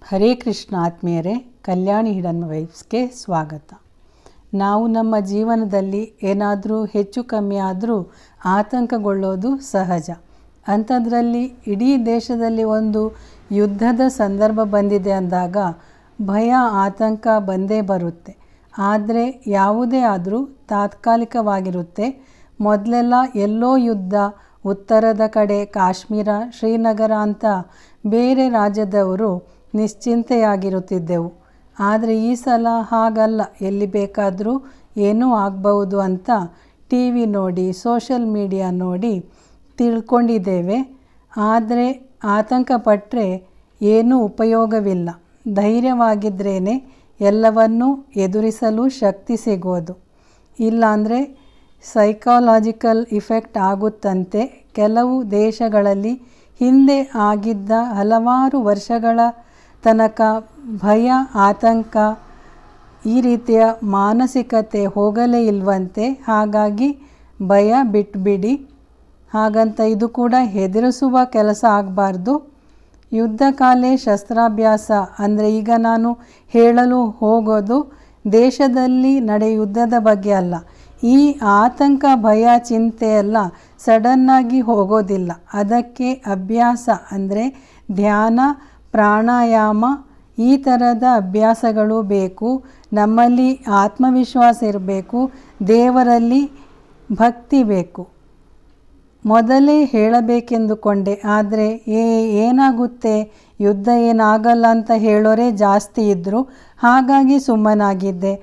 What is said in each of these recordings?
ಹರೇ ಕೃಷ್ಣ ಆತ್ಮೀಯರೇ, ಕಲ್ಯಾಣಿ ಹಿಡನ್ ವೈಬ್ಸ್ಗೆ ಸ್ವಾಗತ. ನಾವು ನಮ್ಮ ಜೀವನದಲ್ಲಿ ಏನಾದರೂ ಹೆಚ್ಚು ಕಮ್ಮಿ ಆದರೂ ಆತಂಕಗೊಳ್ಳೋದು ಸಹಜ. ಅಂಥದ್ರಲ್ಲಿ ಇಡೀ ದೇಶದಲ್ಲಿ ಒಂದು ಯುದ್ಧದ ಸಂದರ್ಭ ಬಂದಿದೆ ಅಂದಾಗ ಭಯ ಆತಂಕ ಬಂದೇ ಬರುತ್ತೆ. ಆದರೆ ಯಾವುದೇ ಆದರೂ ತಾತ್ಕಾಲಿಕವಾಗಿರುತ್ತೆ. ಮೊದಲೆಲ್ಲ ಎಲ್ಲೋ ಯುದ್ಧ, ಉತ್ತರದ ಕಡೆ ಕಾಶ್ಮೀರ, ಶ್ರೀನಗರ ಅಂತ ಬೇರೆ ರಾಜ್ಯದವರು ನಿಶ್ಚಿಂತೆಯಾಗಿರುತ್ತಿದ್ದೆವು. ಆದರೆ ಈ ಸಲ ಹಾಗಲ್ಲ. ಎಲ್ಲಿ ಬೇಕಾದರೂ ಏನೂ ಆಗ್ಬೋದು ಅಂತ ಟಿ ವಿ ನೋಡಿ, ಸೋಷಲ್ ಮೀಡಿಯಾ ನೋಡಿ ತಿಳ್ಕೊಂಡಿದ್ದೇವೆ. ಆದರೆ ಆತಂಕಪಟ್ಟರೆ ಏನೂ ಉಪಯೋಗವಿಲ್ಲ. ಧೈರ್ಯವಾಗಿದ್ರೇ ಎಲ್ಲವನ್ನೂ ಎದುರಿಸಲು ಶಕ್ತಿ ಸಿಗೋದು. ಇಲ್ಲಾಂದರೆ ಸೈಕಾಲಜಿಕಲ್ ಇಫೆಕ್ಟ್ ಆಗುತ್ತಂತೆ. ಕೆಲವು ದೇಶಗಳಲ್ಲಿ ಹಿಂದೆ ಆಗಿದ್ದ ಹಲವಾರು ವರ್ಷಗಳ ತನಕ ಭಯ, ಆತಂಕ, ಈ ರೀತಿಯ ಮಾನಸಿಕತೆ ಹೋಗಲೇ ಇಲ್ವಂತೆ. ಹಾಗಾಗಿ ಭಯ ಬಿಟ್ಬಿಡಿ. ಹಾಗಂತ ಇದು ಕೂಡ ಹೆದರಿಸುವ ಕೆಲಸ ಆಗಬಾರ್ದು. ಯುದ್ಧಕಾಲೇ ಶಸ್ತ್ರಾಭ್ಯಾಸ ಅಂದರೆ ಈಗ ನಾನು ಹೇಳಲು ಹೋಗೋದು ದೇಶದಲ್ಲಿ ನಡೆಯುವ ಯುದ್ಧದ ಬಗ್ಗೆ ಅಲ್ಲ. ಈ ಆತಂಕ, ಭಯ, ಚಿಂತೆ ಎಲ್ಲ ಸಡನ್ನಾಗಿ ಹೋಗೋದಿಲ್ಲ. ಅದಕ್ಕೆ ಅಭ್ಯಾಸ ಅಂದರೆ ಧ್ಯಾನ, ಪ್ರಾಣಾಯಾಮ, ಈ ಥರದ ಅಭ್ಯಾಸಗಳು ಬೇಕು. ನಮ್ಮಲ್ಲಿ ಆತ್ಮವಿಶ್ವಾಸ ಇರಬೇಕು, ದೇವರಲ್ಲಿ ಭಕ್ತಿ ಬೇಕು. ಮೊದಲೇ ಹೇಳಬೇಕೆಂದುಕೊಂಡೆ, ಆದರೆ ಏನಾಗುತ್ತೆ, ಯುದ್ಧ ಏನಾಗಲ್ಲ ಅಂತ ಹೇಳೋರೇ ಜಾಸ್ತಿ ಇದ್ದರು. ಹಾಗಾಗಿ ಸುಮ್ಮನಾಗಿದ್ದೆ.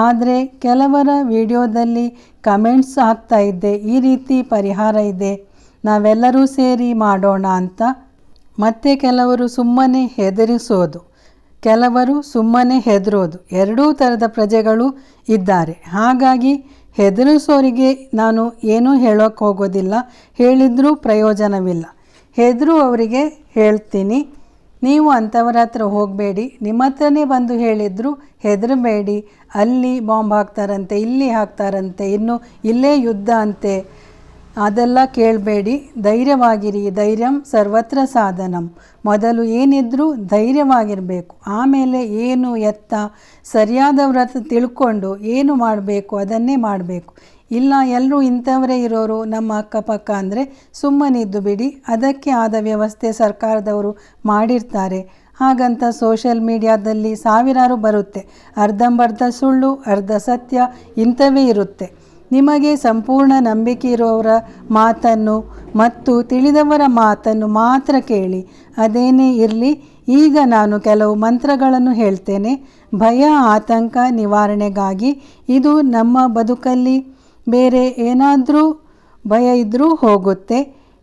ಆದರೆ ಕೆಲವರ ವಿಡಿಯೋದಲ್ಲಿ ಕಮೆಂಟ್ಸ್ ಆಗ್ತಾ ಇದ್ದೆ, ಈ ರೀತಿ ಪರಿಹಾರ ಇದೆ, ನಾವೆಲ್ಲರೂ ಸೇರಿ ಮಾಡೋಣ ಅಂತ. ಮತ್ತು ಕೆಲವರು ಸುಮ್ಮನೆ ಹೆದರಿಸೋದು, ಕೆಲವರು ಸುಮ್ಮನೆ ಹೆದರೋದು, ಎರಡೂ ಥರದ ಪ್ರಜೆಗಳು ಇದ್ದಾರೆ. ಹಾಗಾಗಿ ಹೆದರಿಸೋರಿಗೆ ನಾನು ಏನೂ ಹೇಳೋಕ್ಕೆ ಹೋಗೋದಿಲ್ಲ, ಹೇಳಿದರೂ ಪ್ರಯೋಜನವಿಲ್ಲ. ಅವರಿಗೆ ಹೇಳ್ತೀನಿ, ನೀವು ಅಂಥವ್ರ ಹತ್ರ ಹೋಗಬೇಡಿ. ನಿಮ್ಮ ಹತ್ರನೇ ಬಂದು ಹೇಳಿದ್ರು ಹೆದರಬೇಡಿ. ಅಲ್ಲಿ ಬಾಂಬ್ ಹಾಕ್ತಾರಂತೆ, ಇಲ್ಲಿ ಹಾಕ್ತಾರಂತೆ, ಇನ್ನು ಇಲ್ಲೇ ಯುದ್ಧ ಅಂತೆ, ಅದೆಲ್ಲ ಕೇಳಬೇಡಿ. ಧೈರ್ಯವಾಗಿರಿ. ಧೈರ್ಯಂ ಸರ್ವತ್ರ ಸಾಧನಂ. ಮೊದಲು ಏನಿದ್ರೂ ಧೈರ್ಯವಾಗಿರಬೇಕು. ಆಮೇಲೆ ಏನು ಎತ್ತ ಸರಿಯಾದವ್ರ ಹತ್ರ ತಿಳ್ಕೊಂಡು ಏನು ಮಾಡಬೇಕು ಅದನ್ನೇ ಮಾಡಬೇಕು. ಇಲ್ಲ ಎಲ್ಲರೂ ಇಂಥವರೇ ಇರೋರು ನಮ್ಮ ಅಕ್ಕಪಕ್ಕ ಅಂದರೆ ಸುಮ್ಮನಿದ್ದು ಬಿಡಿ. ಅದಕ್ಕೆ ಆದ ವ್ಯವಸ್ಥೆ ಸರ್ಕಾರದವರು ಮಾಡಿರ್ತಾರೆ. ಹಾಗಂತ ಸೋಷಲ್ ಮೀಡಿಯಾದಲ್ಲಿ ಸಾವಿರಾರು ಬರುತ್ತೆ. ಅರ್ಧಂಬರ್ಧ ಸುಳ್ಳು, ಅರ್ಧ ಸತ್ಯ, ಇಂಥವೇ ಇರುತ್ತೆ. ನಿಮಗೆ ಸಂಪೂರ್ಣ ನಂಬಿಕೆ ಇರುವವರ ಮಾತನ್ನು ಮತ್ತು ತಿಳಿದವರ ಮಾತನ್ನು ಮಾತ್ರ ಕೇಳಿ. ಅದೇನೇ ಇರಲಿ. ಈಗ ನಾನು ಕೆಲವು ಮಂತ್ರಗಳನ್ನು ಹೇಳ್ತೇನೆ ಭಯ, ಆತಂಕ ನಿವಾರಣೆಗಾಗಿ. ಇದು ನಮ್ಮ ಬದುಕಲ್ಲಿ ಬೇರೆ ಏನಾದರೂ ಭಯ ಇದ್ದರೂ ಹೋಗುತ್ತೆ.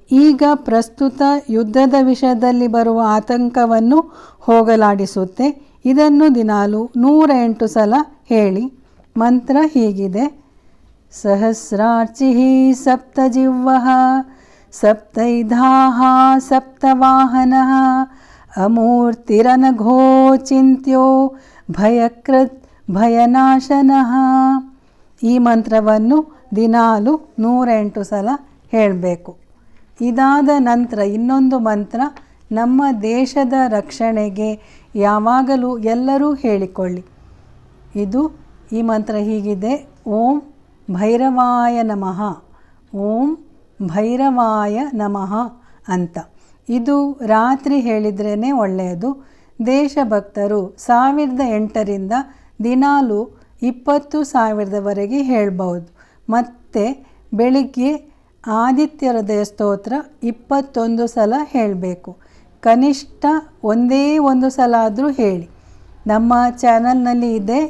ಈಗ ಪ್ರಸ್ತುತ ಯುದ್ಧದ ವಿಷಯದಲ್ಲಿ ಬರುವ ಆತಂಕವನ್ನು ಹೋಗಲಾಡಿಸುತ್ತೆ. ಇದನ್ನು ದಿನಾಲು 108 ಸಲ ಹೇಳಿ. ಮಂತ್ರ ಹೀಗಿದೆ: ಸಹಸ್ರಾರ್ಚಿಃ ಸಪ್ತಜಿಹ್ವಃ ಸಪ್ತೈಧಾಃ ಸಪ್ತವಾಹನಃ ಅಮೂರ್ತಿರನಘೋ ಚಿಂತ್ಯೋ ಭಯಕೃತ್ ಭಯನಾಶನಃ. ಈ ಮಂತ್ರವನ್ನು ದಿನಾಲು 108 ಸಲ ಹೇಳಬೇಕು. ಇದಾದ ನಂತರ ಇನ್ನೊಂದು ಮಂತ್ರ ನಮ್ಮ ದೇಶದ ರಕ್ಷಣೆಗೆ ಯಾವಾಗಲೂ ಎಲ್ಲರೂ ಹೇಳಿಕೊಳ್ಳಿ. ಈ ಮಂತ್ರ ಹೀಗಿದೆ: ಓಂ ಭೈರವಾಯ ನಮಃ, ಓಂ ಭೈರವಾಯ ನಮಃ ಅಂತ. ಇದು ರಾತ್ರಿ ಹೇಳಿದ್ರೇ ಒಳ್ಳೆಯದು. ದೇಶಭಕ್ತರು 1008ರಿಂದ ದಿನಾಲು 20,000ವರೆಗೆ ಹೇಳ್ಬೋದು. ಮತ್ತು ಬೆಳಿಗ್ಗೆ ಆದಿತ್ಯ ಹೃದಯ ಸ್ತೋತ್ರ 21 ಸಲ ಹೇಳಬೇಕು. ಕನಿಷ್ಠ ಒಂದೇ ಒಂದು ಸಲ ಆದರೂ ಹೇಳಿ. ನಮ್ಮ ಚಾನಲ್ನಲ್ಲಿ ಇದೆ,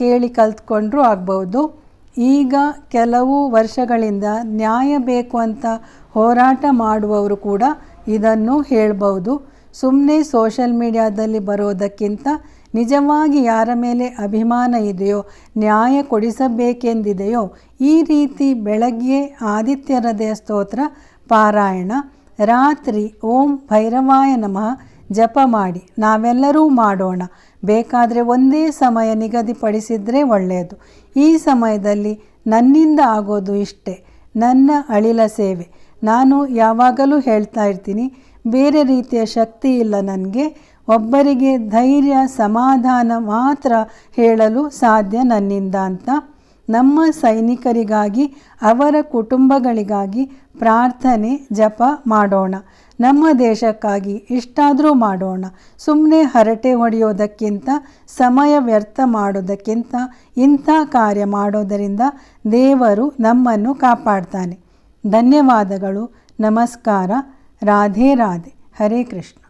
ಕೇಳಿ ಕಲ್ತ್ಕೊಂಡ್ರೂ ಆಗ್ಬೋದು. ಈಗ ಕೆಲವು ವರ್ಷಗಳಿಂದ ನ್ಯಾಯ ಬೇಕು ಅಂತ ಹೋರಾಟ ಮಾಡುವವರು ಕೂಡ ಇದನ್ನು ಹೇಳ್ಬೋದು. ಸುಮ್ಮನೆ ಸೋಷಲ್ ಮೀಡಿಯಾದಲ್ಲಿ ಬರೋದಕ್ಕಿಂತ ನಿಜವಾಗಿ ಯಾರ ಮೇಲೆ ಅಭಿಮಾನ ಇದೆಯೋ, ನ್ಯಾಯ ಕೊಡಿಸಬೇಕೆಂದಿದೆಯೋ, ಈ ರೀತಿ ಬೆಳಗ್ಗೆ ಆದಿತ್ಯ ಹೃದಯ ಸ್ತೋತ್ರ ಪಾರಾಯಣ, ರಾತ್ರಿ ಓಂ ಭೈರವಾಯ ನಮಃ ಜಪ ಮಾಡಿ. ನಾವೆಲ್ಲರೂ ಮಾಡೋಣ. ಬೇಕಾದರೆ ಒಂದೇ ಸಮಯ ನಿಗದಿಪಡಿಸಿದರೆ ಒಳ್ಳೆಯದು. ಈ ಸಮಯದಲ್ಲಿ ನನ್ನಿಂದ ಆಗೋದು ಇಷ್ಟೇ: ನನ್ನ ಅಳಿಲ ಸೇವೆ, ನಾನು ಯಾವಾಗಲೂ ಹೇಳ್ತಾ ಇರ್ತೀನಿ, ಬೇರೆ ರೀತಿಯ ಶಕ್ತಿ ಇಲ್ಲ ನನಗೆ, ಒಬ್ಬರಿಗೆ ಧೈರ್ಯ ಸಮಾಧಾನ ಮಾತ್ರ ಹೇಳಲು ಸಾಧ್ಯ ನನ್ನಿಂದ ಅಂತ. ನಮ್ಮ ಸೈನಿಕರಿಗಾಗಿ, ಅವರ ಕುಟುಂಬಗಳಿಗಾಗಿ ಪ್ರಾರ್ಥನೆ ಜಪ ಮಾಡೋಣ. ನಮ್ಮ ದೇಶಕ್ಕಾಗಿ ಇಷ್ಟಾದರೂ ಮಾಡೋಣ. ಸುಮ್ಮನೆ ಹರಟೆ ಹೊಡೆಯೋದಕ್ಕಿಂತ, ಸಮಯ ವ್ಯರ್ಥ ಮಾಡೋದಕ್ಕಿಂತ ಇಂಥ ಕಾರ್ಯ ಮಾಡೋದರಿಂದ ದೇವರು ನಮ್ಮನ್ನು ಕಾಪಾಡ್ತಾನೆ. ಧನ್ಯವಾದಗಳು. ನಮಸ್ಕಾರ. ರಾಧೆ ರಾಧೆ. ಹರೇ ಕೃಷ್ಣ.